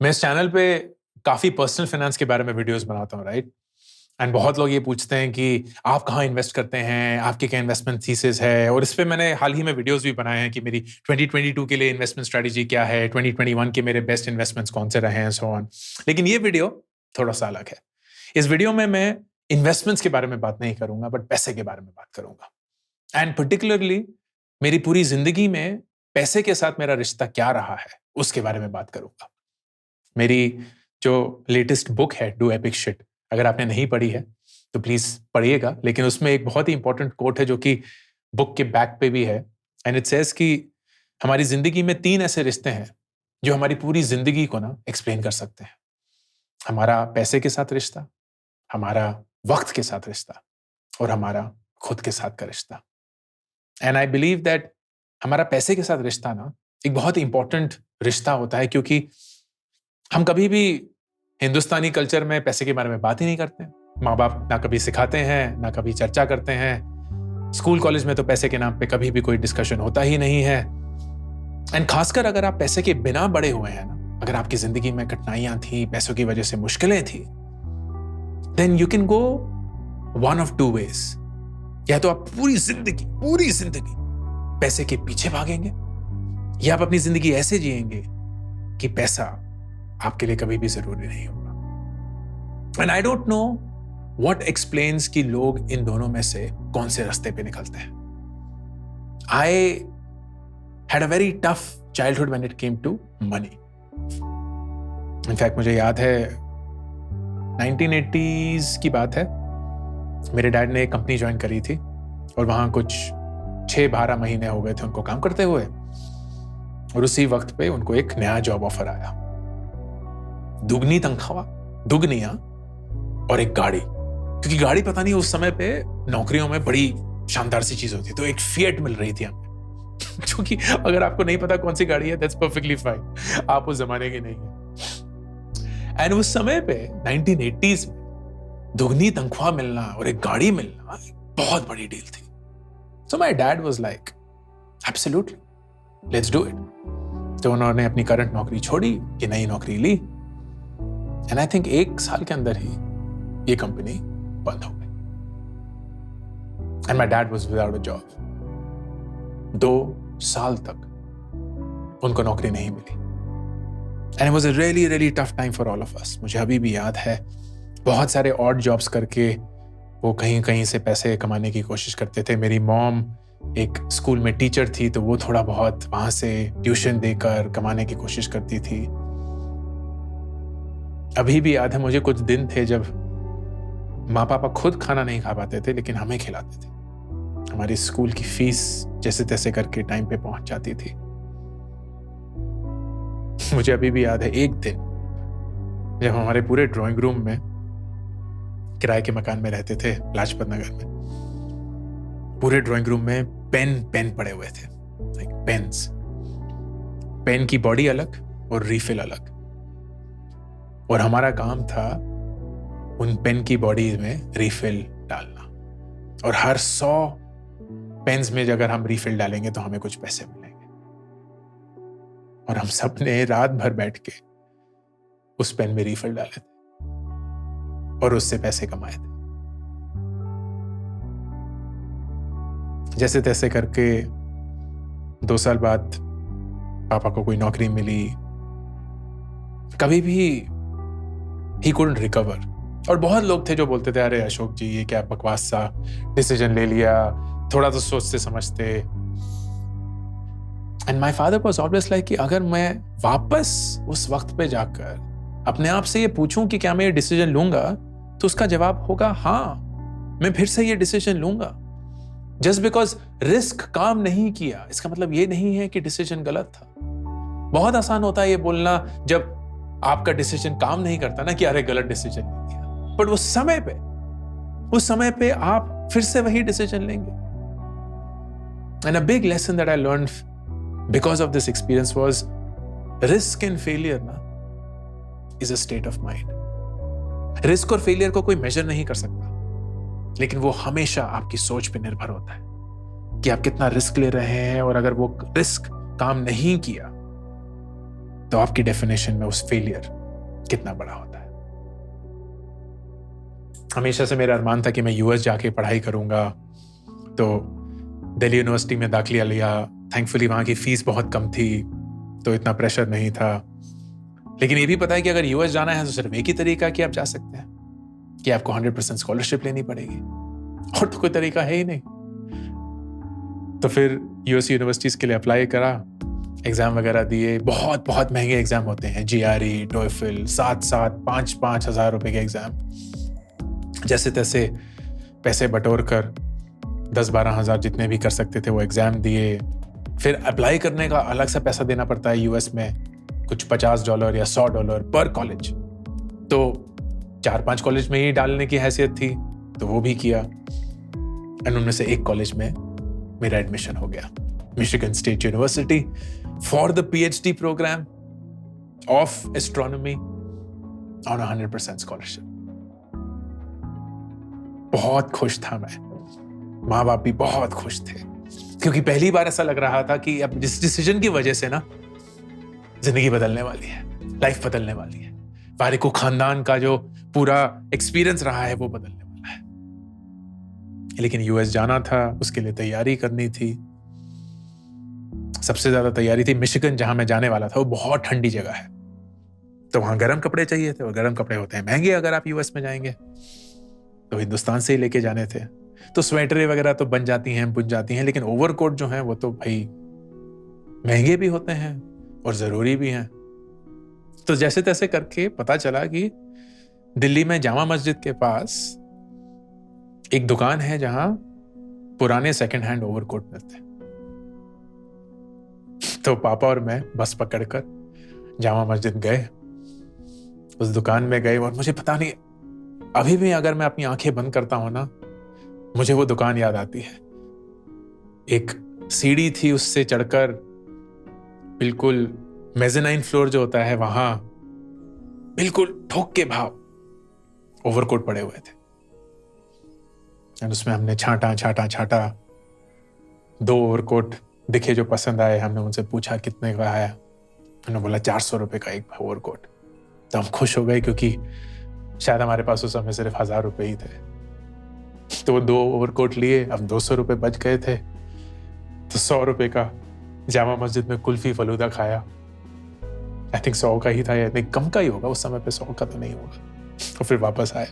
मैं इस चैनल पे काफी पर्सनल फाइनेंस के बारे में वीडियोस बनाता हूँ, राइट? एंड बहुत लोग ये पूछते हैं कि आप कहाँ इन्वेस्ट करते हैं, आपकी क्या इन्वेस्टमेंट थीसिस है। और इस पे मैंने हाल ही में वीडियोस भी बनाए हैं कि मेरी 2022 के लिए इन्वेस्टमेंट स्ट्रेटजी क्या है, 2021 के मेरे बेस्ट इन्वेस्टमेंट्स कौन से रहे हैं, सो ऑन। लेकिन ये वीडियो थोड़ा सा अलग है। इस वीडियो में मैं इन्वेस्टमेंट्स के बारे में बात नहीं करूंगा, बट पैसे के बारे में बात करूंगा। एंड पर्टिकुलरली मेरी पूरी जिंदगी में पैसे के साथ मेरा रिश्ता क्या रहा है, उसके बारे में बात करूंगा। मेरी जो लेटेस्ट बुक है, डू एपिक शिट, अगर आपने नहीं पढ़ी है तो प्लीज पढ़िएगा। लेकिन उसमें एक बहुत ही इंपॉर्टेंट कोट है जो कि बुक के बैक पे भी है। एंड इट सेज कि हमारी जिंदगी में 3 ऐसे रिश्ते हैं जो हमारी पूरी जिंदगी को ना एक्सप्लेन कर सकते हैं। हमारा पैसे के साथ रिश्ता, हमारा वक्त के साथ रिश्ता, और हमारा खुद के साथ का रिश्ता। एंड आई बिलीव दैट हमारा पैसे के साथ रिश्ता ना एक बहुत इंपॉर्टेंट रिश्ता होता है, क्योंकि हम कभी भी हिंदुस्तानी कल्चर में पैसे के बारे में बात ही नहीं करते। माँ बाप ना कभी सिखाते हैं, ना कभी चर्चा करते हैं। स्कूल कॉलेज में तो पैसे के नाम पे कभी भी कोई डिस्कशन होता ही नहीं है। एंड खासकर अगर आप पैसे के बिना बड़े हुए हैं ना, अगर आपकी जिंदगी में कठिनाइयां थी, पैसों की वजह से मुश्किलें थी, then you can go one of two ways. या तो आप पूरी जिंदगी पैसे के पीछे भागेंगे, या आप अपनी जिंदगी ऐसे जिएंगे कि पैसा आपके लिए कभी भी जरूरी नहीं होगा। And I don't know what explains कि लोग इन दोनों में से कौन से रास्ते पे निकलते हैं। I had a very tough childhood when it came to money. In fact मुझे याद है 1980s की बात है। मेरे डैड ने एक कंपनी ज्वाइन करी थी और वहां कुछ 6-12 महीने हो गए थे उनको काम करते हुए, और उसी वक्त पे उनको एक नया जॉब ऑफर आया। दुगनी तनख्वाह, दुगनिया, और एक गाड़ी। क्योंकि गाड़ी पता नहीं उस समय पे नौकरियों में बड़ी शानदार सी चीज होती है, तो एक फिएट मिल रही थी हमें। जो कि अगर आपको नहीं पता कौन सी गाड़ी है, दैट्स परफेक्टली फाइन, आप उस जमाने के नहीं है। एंड उस समय पे 1980s में दुगनी तनख्वाह मिलना और एक गाड़ी मिलना बहुत बड़ी डील थी। So my dad was like absolutely, let's do it. तो उन्होंने अपनी करंट नौकरी छोड़ी, ये नई नौकरी ली। एंड आई थिंक 1 साल के अंदर ही ये कंपनी बंद हो गई। And my dad was without a job. 2 साल तक उनको नौकरी नहीं मिली। And it was a really really tough time for all of us. मुझे अभी भी याद है, बहुत सारे ऑड जॉब्स करके वो कहीं कहीं से पैसे कमाने की कोशिश करते थे। मेरी मॉम एक स्कूल में टीचर थी, तो वो थोड़ा बहुत वहां से ट्यूशन देकर कमाने की कोशिश करती थी। अभी भी याद है मुझे, कुछ दिन थे जब माँ पापा खुद खाना नहीं खा पाते थे, लेकिन हमें खिलाते थे। हमारी स्कूल की फीस जैसे तैसे करके टाइम पे पहुंच जाती थी। मुझे अभी भी याद है एक दिन जब हमारे पूरे ड्राइंग रूम में, किराए के मकान में रहते थे लाजपत नगर में, पूरे ड्राइंग रूम में पेन पड़े हुए थे, लाइक पेन्स। पेन की बॉडी अलग और रीफिल अलग, और हमारा काम था उन पेन की बॉडी में रीफिल डालना। और हर 100 पेन्स में अगर हम रीफिल डालेंगे तो हमें कुछ पैसे मिलेंगे। और हम सब ने रात भर बैठ के उस पेन में रीफिल डाले थे और उससे पैसे कमाए थे। जैसे तैसे करके 2 साल बाद पापा को कोई नौकरी मिली। कभी भी ही कुडंट रिकवर। और बहुत लोग थे जो बोलते थे, अरे अशोक जी ये क्या बकवास सा डिसीजन ले लिया, थोड़ा तो सोचते समझते। And my father was always like कि अगर मैं वापस उस वक्त पे जाकर अपने आप से ये पूछूं कि क्या मैं ये डिसीजन लूंगा, तो उसका जवाब होगा हाँ, मैं फिर से ये डिसीजन लूंगा। जस्ट बिकॉज रिस्क काम नहीं किया, इसका मतलब ये नहीं है कि डिसीजन गलत था। बहुत आसान होता है ये बोलना जब आपका डिसीजन काम नहीं करता ना, कि अरे गलत डिसीजन ले लिया। बट उस समय पे आप फिर से वही डिसीजन लेंगे। And a big lesson that I learned because of this experience was risk and failure ना is a state of mind. Risk और फेलियर को कोई मेजर नहीं कर सकता, लेकिन वो हमेशा आपकी सोच पे निर्भर होता है कि आप कितना रिस्क ले रहे हैं। और अगर वो रिस्क काम नहीं किया तो आपकी डेफिनेशन में उस फेलियर कितना बड़ा होता है। हमेशा से मेरा अरमान था कि मैं यूएस जाके पढ़ाई करूंगा, तो दिल्ली यूनिवर्सिटी में दाखिला लिया। थैंकफुली वहाँ की फीस बहुत कम थी, तो इतना प्रेशर नहीं था। लेकिन ये भी पता है कि अगर यूएस जाना है तो सिर्फ एक ही तरीका कि आप जा सकते हैं, कि आपको 100% स्कॉलरशिप लेनी पड़ेगी, और तो कोई तरीका है ही नहीं। तो फिर यूएस यूनिवर्सिटीज के लिए अप्लाई करा, एग्जाम वगैरह दिए। बहुत बहुत महंगे एग्जाम होते हैं, GRE, TOEFL, 5,500 हजार रुपए के एग्जाम। जैसे तैसे पैसे बटोर कर 10-12 हजार जितने भी कर सकते थे वो एग्जाम दिए। फिर अप्लाई करने का अलग सा पैसा देना पड़ता है यूएस में, कुछ $50 या $100 पर कॉलेज। तो 4-5 कॉलेज में ही डालने की हैसियत थी, तो वो भी किया। एंड उनमें से एक कॉलेज में मेरा एडमिशन हो गया, Michigan State University, for the PhD programme of astronomy on 100% scholarship. बहुत खुश था मैं, माँ बाप भी बहुत खुश थे, क्योंकि पहली बार ऐसा लग रहा था कि अब जिस डिसीजन की वजह से ना जिंदगी बदलने वाली है, लाइफ बदलने वाली है, वारिको खानदान का जो पूरा एक्सपीरियंस रहा है वो बदलने वाला है। लेकिन यूएस जाना था, उसके लिए तैयारी करनी थी। सबसे ज्यादा तैयारी थी मिशिगन, जहां मैं जाने वाला था वो बहुत ठंडी जगह है, तो वहां गर्म कपड़े चाहिए थे, और गर्म कपड़े होते हैं महंगे अगर आप यूएस में जाएंगे, तो हिंदुस्तान से ही लेके जाने थे। तो स्वेटरें वगैरह तो बन जाती हैं, बुन जाती हैं, लेकिन ओवरकोट जो हैं वो तो भाई महंगे भी होते हैं और जरूरी भी हैं। तो जैसे तैसे करके पता चला कि दिल्ली में जामा मस्जिद के पास एक दुकान है जहां पुराने सेकंड हैंड ओवरकोट मिलते हैं। तो पापा और मैं बस पकड़कर जामा मस्जिद गए, उस दुकान में गए, और मुझे पता नहीं, अभी भी अगर मैं अपनी आंखें बंद करता हूं ना, मुझे वो दुकान याद आती है। एक सीढ़ी थी, उससे चढ़कर बिल्कुल मेज़ेनाइन फ्लोर जो होता है वहां बिल्कुल ठोक के भाव ओवरकोट पड़े हुए थे। और उसमें हमने छांटा 2 ओवरकोट दिखे जो पसंद आए। हमने उनसे पूछा कितने का है, उन्होंने बोला 400 रुपए का एक ओवरकोट। तो हम खुश हो गए, क्योंकि शायद हमारे पास उस समय सिर्फ 1000 रुपए ही थे। तो वो 2 ओवरकोट लिए, अब 200 रुपए बच गए थे, तो 100 रुपए का जामा मस्जिद में कुल्फी फलूदा खाया। आई थिंक 100 का ही था, या नहीं कम का ही होगा उस समय पे, 100 का तो नहीं होगा। तो फिर वापस आए।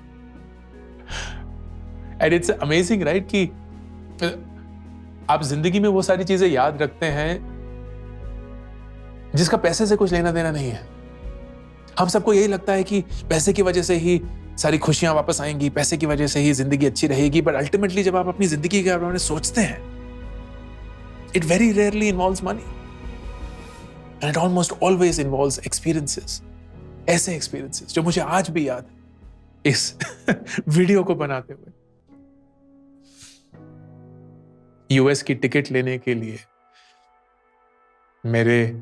एंड इट्स अमेजिंग राइट, कि आप जिंदगी में वो सारी चीजें याद रखते हैं जिसका पैसे से कुछ लेना देना नहीं है। हम सबको यही लगता है कि पैसे की वजह से ही सारी खुशियां वापस आएंगी, पैसे की वजह से ही जिंदगी अच्छी रहेगी, बट अल्टीमेटली जब आप अपनी जिंदगी के बारे में सोचते हैं, it very rarely involves money, and it almost always involves experiences. ऐसे एक्सपीरियंसेस जो मुझे आज भी याद है इस वीडियो को बनाते हुए। यूएस की टिकट लेने के लिए मेरे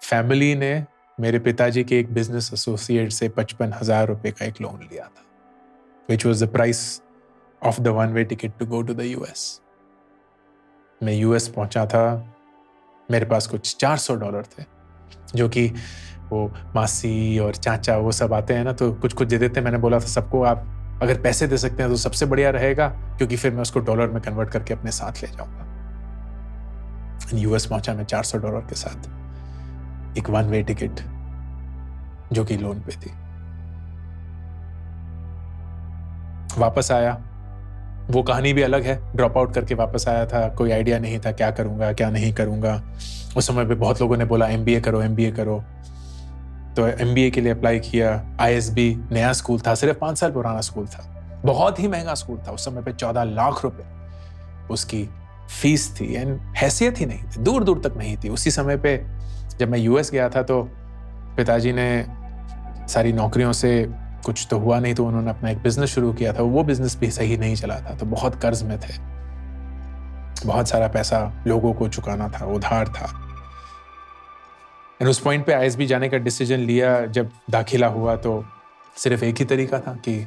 फैमिली ने मेरे पिताजी के एक बिजनेस एसोसिएट से 55,000 रुपए का एक लोन लिया था, which was the price of the one way ticket to go to the US. मैं यूएस पहुंचा था, मेरे पास कुछ $400 थे, जो कि वो मासी और चाचा वो सब आते हैं ना, तो कुछ कुछ दे देते हैं। मैंने बोला था सबको, आप अगर पैसे दे सकते हैं तो सबसे बढ़िया रहेगा, क्योंकि फिर मैं उसको डॉलर में कन्वर्ट करके अपने साथ ले जाऊंगा। यूएस पहुंचा मैं $400 के साथ, एक वन वे टिकट जो कि लोन पे थी। वापस आया, वो कहानी भी अलग है। ड्रॉप आउट करके वापस आया था, कोई आइडिया नहीं था क्या करूंगा क्या नहीं करूंगा। उस समय पे बहुत लोगों ने बोला MBA करो, तो MBA के लिए अप्लाई किया। ISB नया स्कूल था, सिर्फ 5 साल पुराना स्कूल था, बहुत ही महंगा स्कूल था। उस समय पे 14 लाख रुपए उसकी फीस थी, एंड हैसियत ही नहीं थी, दूर दूर तक नहीं थी। उसी समय पे जब मैं यूएस गया था तो पिताजी ने सारी नौकरियों से कुछ तो हुआ नहीं, तो उन्होंने अपना एक बिजनेस शुरू किया था। वो बिजनेस भी सही नहीं चला था, तो बहुत कर्ज में थे, बहुत सारा पैसा लोगों को चुकाना था, उधार था। एंड उस पॉइंट पे ISB जाने का डिसीजन लिया। जब दाखिला हुआ तो सिर्फ एक ही तरीका था कि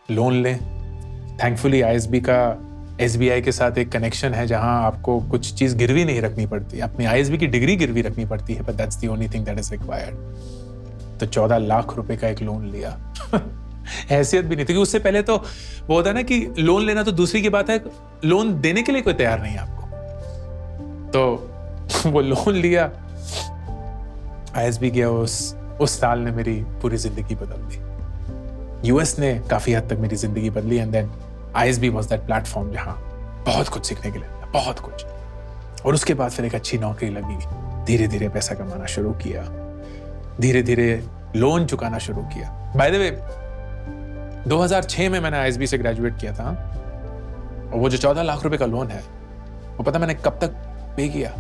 लोन लें। थैंकफुली ISB का SBI के साथ एक कनेक्शन है जहां आपको कुछ चीज गिरवी नहीं रखनी पड़ती, अपनी ISB की डिग्री गिरवी रखनी पड़ती है, but that's the only thing that is required. तो 14 लाख रुपए का एक लोन लिया। हैसियत भी नहीं थी, क्योंकि उससे पहले तो वो होता है ना कि लोन लेना तो दूसरी की बात है, लोन देने के लिए कोई तैयार नहीं है आपको। तो वो लोन लिया, ISB गया, उस साल ने मेरी पूरी जिंदगी बदल दी। US ने काफी हद तक मेरी जिंदगी बदली, and then ISB was that platform जहां बहुत कुछ सीखने के लिए मिला, बहुत कुछ। और उसके बाद फिर एक अच्छी नौकरी लगी, धीरे धीरे पैसा कमाना शुरू किया, धीरे धीरे लोन चुकाना शुरू किया। बाय द वे 2006 में मैंने ISB से ग्रेजुएट किया था, और वो जो 14 लाख रुपए का लोन है वो पता मैंने कब तक पे किया?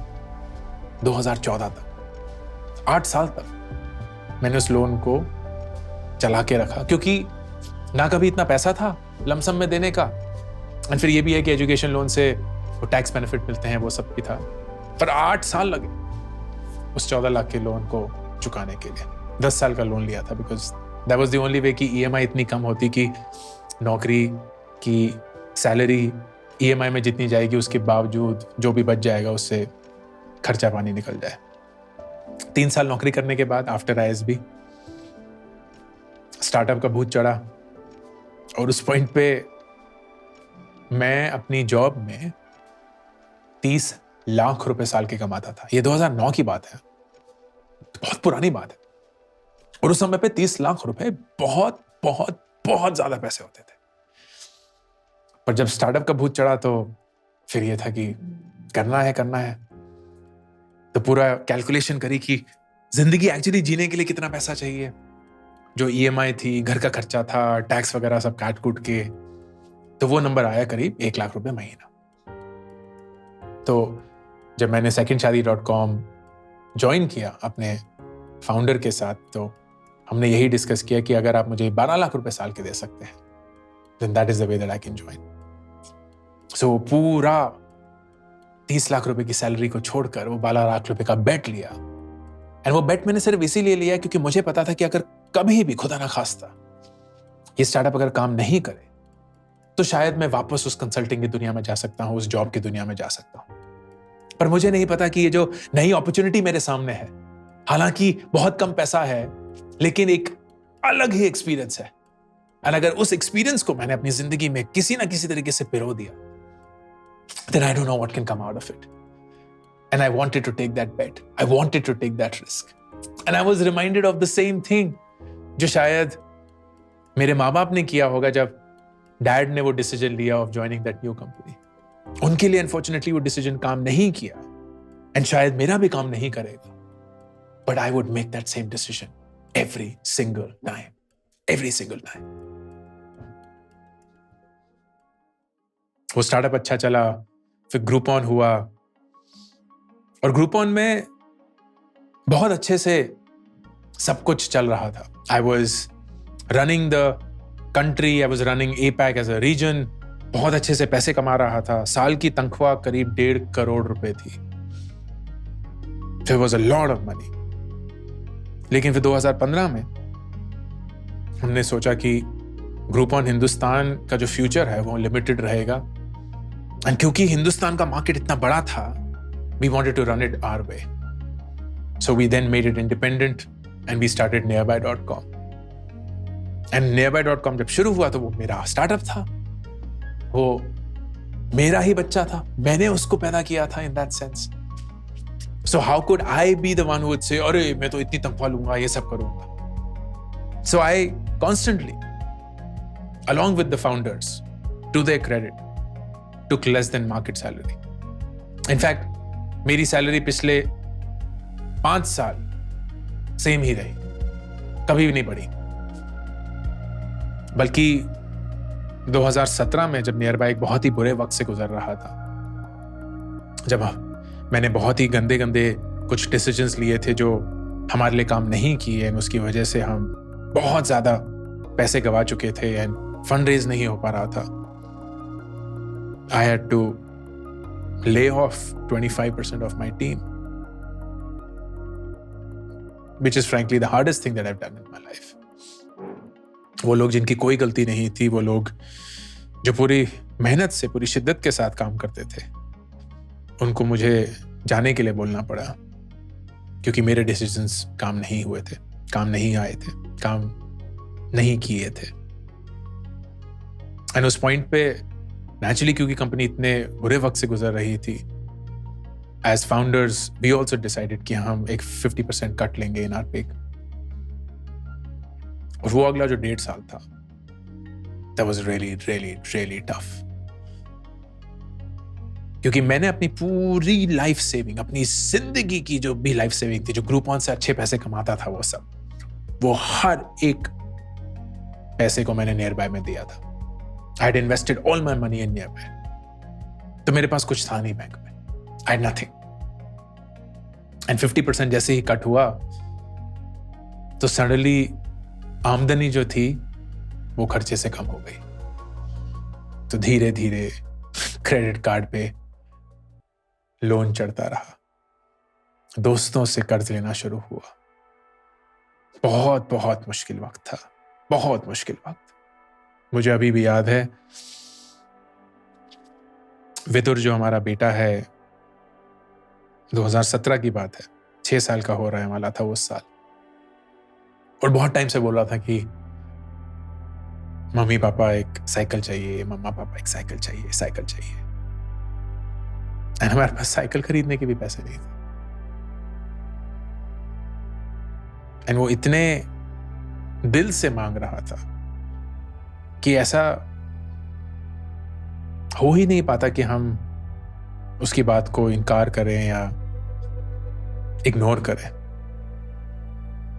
2014 तक, 8 साल तक मैंने उस लोन को चला के रखा, क्योंकि ना कभी इतना पैसा था लमसम में देने का, और फिर ये भी है कि एजुकेशन लोन से वो टैक्स बेनिफिट मिलते हैं, वो सब भी था। पर 8 साल लगे उस 14 लाख के लोन को चुकाने के लिए। 10 साल का लोन लिया था, because that was the only way कि EMI इतनी कम होती कि नौकरी की सैलरी EMI में जितनी जाएगी उसके बावजूद जो भी बच जाएगा उससे खर्चा पानी निकल जाए। 3 साल नौकरी करने के बाद आफ्टर ISB स्टार्टअप का भूत चढ़ा, और उस पॉइंट पे मैं अपनी जॉब में 30 लाख रुपए साल के कमाता था। ये 2009 की बात है, बहुत पुरानी बात है। और उस समय पे 30 लाख रुपए बहुत बहुत बहुत ज्यादा पैसे होते थे। पर जब स्टार्टअप का भूत चढ़ा तो फिर ये था कि करना है, तो पूरा कैलकुलेशन करी कि जिंदगी एक्चुअली जीने के लिए कितना पैसा चाहिए। जो EMI थी, घर का खर्चा था, टैक्स वगैरह सब काट कूट के, तो वो नंबर आया करीब 1 लाख रुपए महीना। तो जब मैंने secondshadi.com ज्वाइन किया अपने फाउंडर के साथ, तो हमने यही डिस्कस किया कि अगर आप मुझे 12 लाख रुपए साल के दे सकते हैं, then that is the way that I can join. So पूरा 30 लाख रुपए की सैलरी को छोड़कर वो 12 लाख रुपए का बेट लिया। एंड वो बेट मैंने सिर्फ इसीलिए लिया क्योंकि मुझे पता था कि अगर कभी भी खुदा ना खास्ता ये स्टार्टअप अगर काम नहीं करे, तो शायद मैं वापस उस कंसल्टिंग की दुनिया में जा सकता हूं, उस जॉब की दुनिया में जा सकता हूं। पर मुझे नहीं पता कि ये जो नई अपॉर्चुनिटी मेरे सामने है, हालांकि बहुत कम पैसा है, लेकिन एक अलग ही एक्सपीरियंस है। और अगर उस एक्सपीरियंस को मैंने अपनी जिंदगी में किसी ना किसी तरीके से पिरो दिया, then I don't know what can come out of it. And I wanted to take that bet. I wanted to take that risk. And I was reminded of the same thing जो शायद मेरे माँ बाप ने किया होगा जब dad ने वो डिसीजन लिया of joining that new company. उनके लिए अनफॉर्चुनेटली वो डिसीजन काम नहीं किया, एंड शायद मेरा भी काम नहीं करेगा, but I would make that same decision every single time. वो स्टार्टअप अच्छा चला, फिर ग्रुपॉन हुआ, और ग्रुपॉन में बहुत अच्छे से सब कुछ चल रहा था। I was running the country, I was running APAC as a region, बहुत अच्छे से पैसे कमा रहा था। साल की तनख्वाह करीब 1.5 करोड़ रुपए थी। It was a lot of money. लेकिन फिर 2015 में हमने सोचा कि ग्रुपॉन हिंदुस्तान का जो फ्यूचर है वो लिमिटेड रहेगा, एंड क्योंकि हिंदुस्तान का मार्केट इतना बड़ा था, we wanted to run it our way. So we then made it independent and we started nearby.com. And nearby.com जब शुरू हुआ तो वो मेरा स्टार्टअप था, वो मेरा ही बच्चा था, मैंने उसको पैदा किया था in that sense. So how could I be the one who would say, अरे मैं तो इतनी तनख्वाह लूंगा, ये सब करूंगा? So I constantly, along with the founders, to their credit, took less than market salary. In fact, मेरी सैलरी पिछले 5 साल सेम ही रही, कभी भी नहीं बढ़ी। बल्कि 2017 में जब नियरबाई एक बहुत ही बुरे वक्त से गुजर रहा था, जब मैंने बहुत ही गंदे कुछ डिसीजंस लिए थे जो हमारे लिए काम नहीं किए, एंड उसकी वजह से हम बहुत ज्यादा पैसे गवा चुके थे एंड फंड रेज नहीं हो पा रहा था। I had to lay off 25% of my team, which is frankly the hardest thing that I've done in my life. वो लोग जिनकी कोई गलती नहीं थी, वो लोग जो पूरी मेहनत से, पूरी शिद्दत के साथ काम करते थे, उनको मुझे जाने के लिए बोलना पड़ा, क्योंकि मेरे डिसीजंस काम नहीं हुए थे, काम नहीं आए थे, काम नहीं किए थे। एंड उस पॉइंट पे नेचुरली, क्योंकि कंपनी इतने बुरे वक्त से गुजर रही थी, as founders we also decided कि हम एक 50% कट लेंगे इन आवर पे। और वो अगला जो 1.5 साल था, that was really tough, क्योंकि मैंने अपनी पूरी लाइफ सेविंग, अपनी जिंदगी की जो भी लाइफ सेविंग थी, जो ग्रुपॉन से अच्छे पैसे कमाता था, वो हर एक पैसे को मैंने नियर बाय में दिया था। I had invested all my money in nearby. तो मेरे पास कुछ था नहीं बैंक में, I had nothing. And 50% जैसे ही कट हुआ तो सडनली आमदनी जो थी वो खर्चे से कम हो गई। तो धीरे धीरे क्रेडिट कार्ड पे लोन चढ़ता रहा, दोस्तों से कर्ज लेना शुरू हुआ। बहुत बहुत मुश्किल वक्त था, बहुत मुश्किल वक्त। मुझे अभी भी याद है, विदुर जो हमारा बेटा है, 2017 की बात है, 6 साल का हो रहा वाला था उस साल, और बहुत टाइम से बोल रहा था कि मम्मी पापा एक साइकिल चाहिए, मम्मा पापा एक साइकिल चाहिए, साइकिल चाहिए। एंड हमारे पास साइकिल खरीदने के भी पैसे नहीं थे। एंड वो इतने दिल से मांग रहा था कि ऐसा हो ही नहीं पाता कि हम उसकी बात को इनकार करें या इग्नोर करें।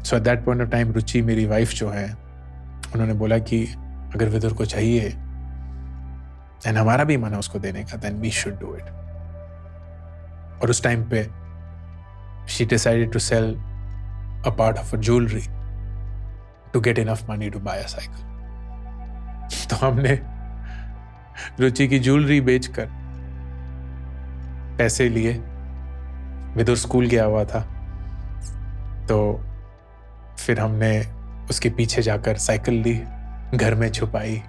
So at that point of time Ruchi, मेरी वाइफ जो है, उन्होंने बोला कि अगर विदुर को चाहिए एंड हमारा भी मन है उसको देने का, then we should do it. और उस टाइम पे she decided to sell a part of jewellery to get enough money to buy a cycle. तो हमने रुचि की ज्वेलरी बेचकर पैसे लिए। विदुर स्कूल गया हुआ था, तो फिर हमने उसके पीछे जाकर साइकिल ली, घर में छुपाई।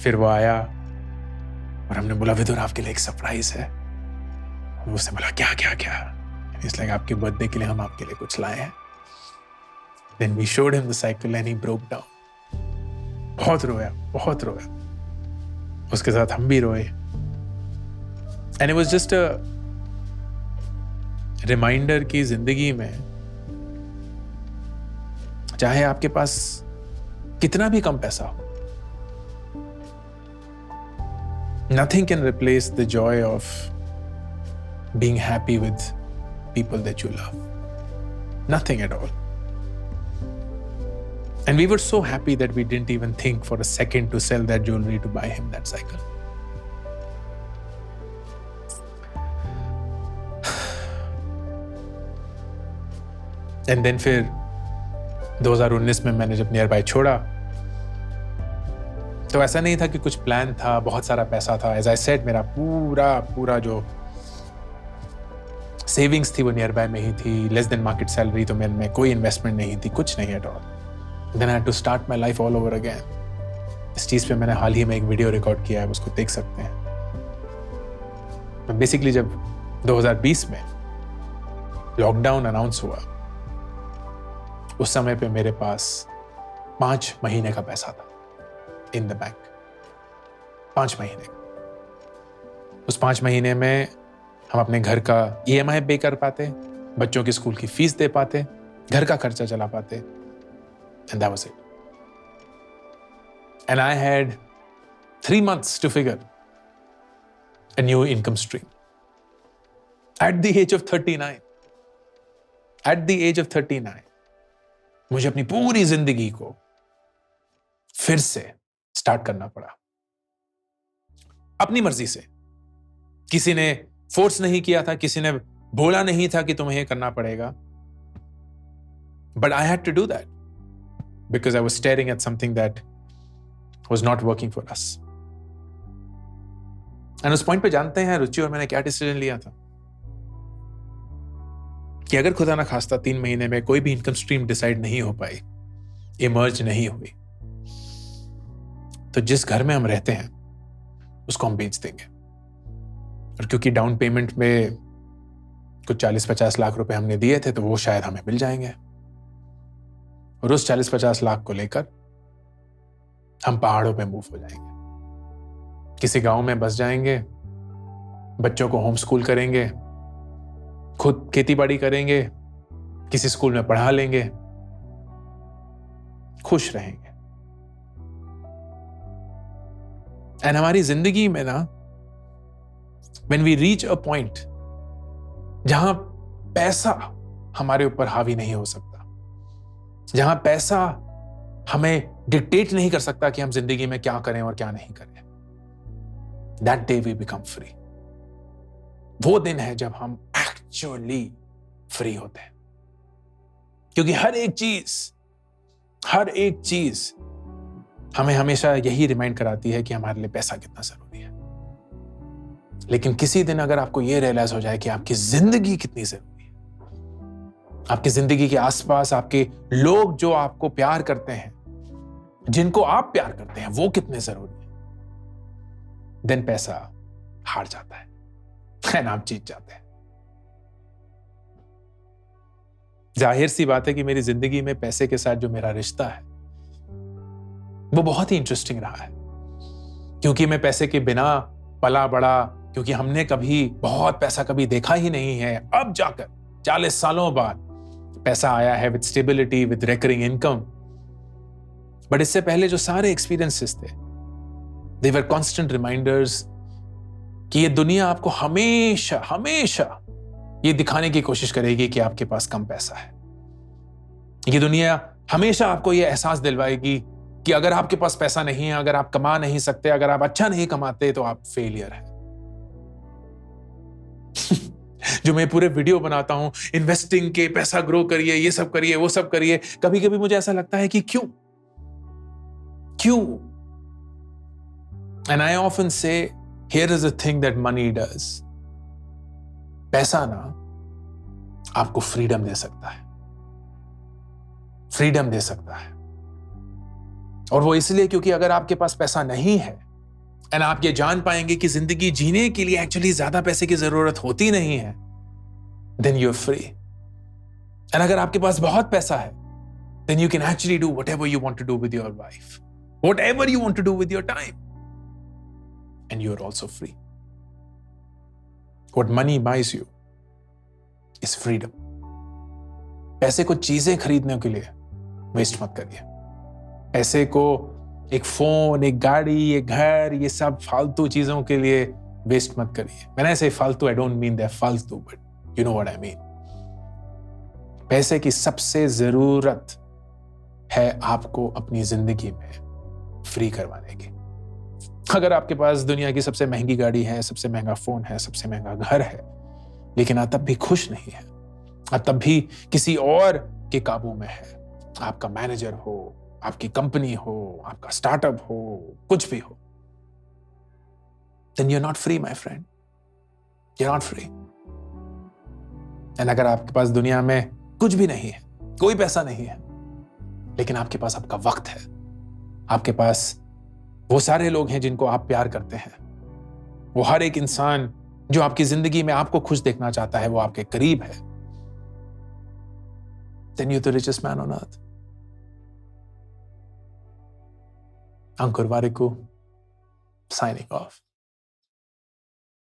फिर वो आया और हमने बोला, विदुर आपके लिए एक सरप्राइज है। उसने बोला, क्या क्या क्या? इसलिए आपके बर्थडे के लिए हम आपके लिए कुछ लाए हैं। Then we showed him the cycle and he broke down. बहुत रोया, बहुत रोया। उसके साथ हम भी रोए। And it was just a reminder कि जिंदगी में चाहे आपके पास कितना भी कम पैसा हो, nothing can replace the joy of being happy with people that you love. Nothing at all. And we were so happy that we didn't even think for a second to sell that jewelry to buy him that cycle. And then फिर 2019 में मैंने जब near by छोड़ा, तो ऐसा नहीं था कि कुछ प्लान था, बहुत सारा पैसा था। As I said, मेरा पूरा जो सेविंग्स थी वो नियर बाय में ही थी। लेस देन मार्केट सैलरी, तो मेरे में कोई इन्वेस्टमेंट नहीं थी, कुछ नहीं at all. Then I had to start my life all over again. इस चीज़ पे मैंने हाल ही में एक वीडियो रिकॉर्ड किया है, उसको देख सकते हैं। तो बेसिकली जब 2020 में लॉकडाउन अनाउंस हुआ, उस समय पे मेरे पास 5 महीने का पैसा था इन द बैंक। 5 महीने। उस 5 महीने में हम अपने घर का EMI पे कर पाते, बच्चों की स्कूल की फीस दे पाते, घर का खर्चा चला पाते। And that was it. And I had 3 months to figure a new income stream. At the age of 39. At the age of 39. मुझे अपनी पूरी जिंदगी को फिर से स्टार्ट करना पड़ा, अपनी मर्जी से। किसी ने फोर्स नहीं किया था, किसी ने बोला नहीं था कि तुम्हें ये करना पड़ेगा। But I had to do that. Because I was staring at something that was not working for us. And उस पॉइंट पे जानते हैं रुचि और मैंने क्या डिसीजन लिया था कि अगर खुदा ना खास्ता 3 महीने में कोई भी इनकम स्ट्रीम डिसाइड नहीं हो पाई, इमर्ज नहीं हुई, तो जिस घर में हम रहते हैं उसको हम बेच देंगे। और क्योंकि डाउन पेमेंट में कुछ 40-50 लाख रुपए हमने दिए थे, तो वो शायद हमें मिल जाएंगे। और उस 40-50 लाख को लेकर हम पहाड़ों पे मूव हो जाएंगे, किसी गांव में बस जाएंगे, बच्चों को होम स्कूल करेंगे, खुद खेती बाड़ी करेंगे, किसी स्कूल में पढ़ा लेंगे, खुश रहेंगे। एंड हमारी जिंदगी में ना, when we reach a point जहां पैसा हमारे ऊपर हावी नहीं हो सकता, जहां पैसा हमें डिक्टेट नहीं कर सकता कि हम जिंदगी में क्या करें और क्या नहीं करें, that day we become free। वो दिन है जब हम एक्चुअली फ्री होते हैं, क्योंकि हर एक चीज हमें हमेशा यही रिमाइंड कराती है कि हमारे लिए पैसा कितना जरूरी है। लेकिन किसी दिन अगर आपको यह रियलाइज हो जाए कि आपकी जिंदगी कितनी जरूरी है, आपकी जिंदगी के आसपास आपके लोग जो आपको प्यार करते हैं, जिनको आप प्यार करते हैं, वो कितने जरूरी है, देन पैसा हार जाता है एंड आप जीत जाते हैं। जाहिर सी बात है कि मेरी जिंदगी में पैसे के साथ जो मेरा रिश्ता है वो बहुत ही इंटरेस्टिंग रहा है, क्योंकि मैं पैसे के बिना पला बड़ा, क्योंकि हमने कभी बहुत पैसा कभी देखा ही नहीं है। अब जाकर 40 सालों बाद पैसा आया है, with stability, with recurring income. But इससे पहले जो सारे एक्सपीरियंसेस थे, दे वर कांस्टेंट रिमाइंडर्स कि ये दुनिया आपको हमेशा ये दिखाने की कोशिश करेगी कि आपके पास कम पैसा है। ये दुनिया हमेशा आपको ये एहसास दिलवाएगी कि अगर आपके पास पैसा नहीं है, अगर आप कमा नहीं सकते, अगर आप अच्छा नहीं कमाते, तो आप फेलियर हैं। जो मैं पूरे वीडियो बनाता हूं इन्वेस्टिंग के, पैसा ग्रो करिए, ये सब करिए, वो सब करिए, कभी कभी मुझे ऐसा लगता है कि क्यों। एंड आई ऑफन से, here is a thing that money does. पैसा ना आपको फ्रीडम दे सकता है, फ्रीडम दे सकता है। और वो इसलिए क्योंकि अगर आपके पास पैसा नहीं है एंड आप ये जान पाएंगे कि जिंदगी जीने के लिए एक्चुअली ज्यादा पैसे की जरूरत होती नहीं है, then you are free. And अगर आपके पास बहुत पैसा है, then you can actually do whatever you want to do with your life, whatever you want to do with your time, and you are also free. What money buys you is freedom। पैसे को चीजें खरीदने के लिए waste मत करिए। पैसे को एक फोन, एक गाड़ी, एक घर, ये सब फालतू चीजों के लिए वेस्ट मत करिए। When I say फालतू, I don't mean they're फालतू, but you know what I mean। पैसे की सबसे जरूरत है आपको अपनी जिंदगी में फ्री करवाने की। अगर आपके पास दुनिया की सबसे महंगी गाड़ी है, सबसे महंगा फोन है, सबसे महंगा घर है, लेकिन आप तब भी खुश नहीं है, आप तब भी किसी और के काबू में है, आपका मैनेजर हो, आपकी कंपनी हो, आपका स्टार्टअप हो, कुछ भी हो, then you're not free, my friend। You're not free। And अगर आपके पास दुनिया में कुछ भी नहीं है, कोई पैसा नहीं है, लेकिन आपके पास आपका वक्त है, आपके पास वो सारे लोग हैं जिनको आप प्यार करते हैं, वो हर एक इंसान जो आपकी जिंदगी में आपको खुश देखना चाहता है, वो आपके करीब है, then you're the richest man on earth। Ankur Warikoo, signing off।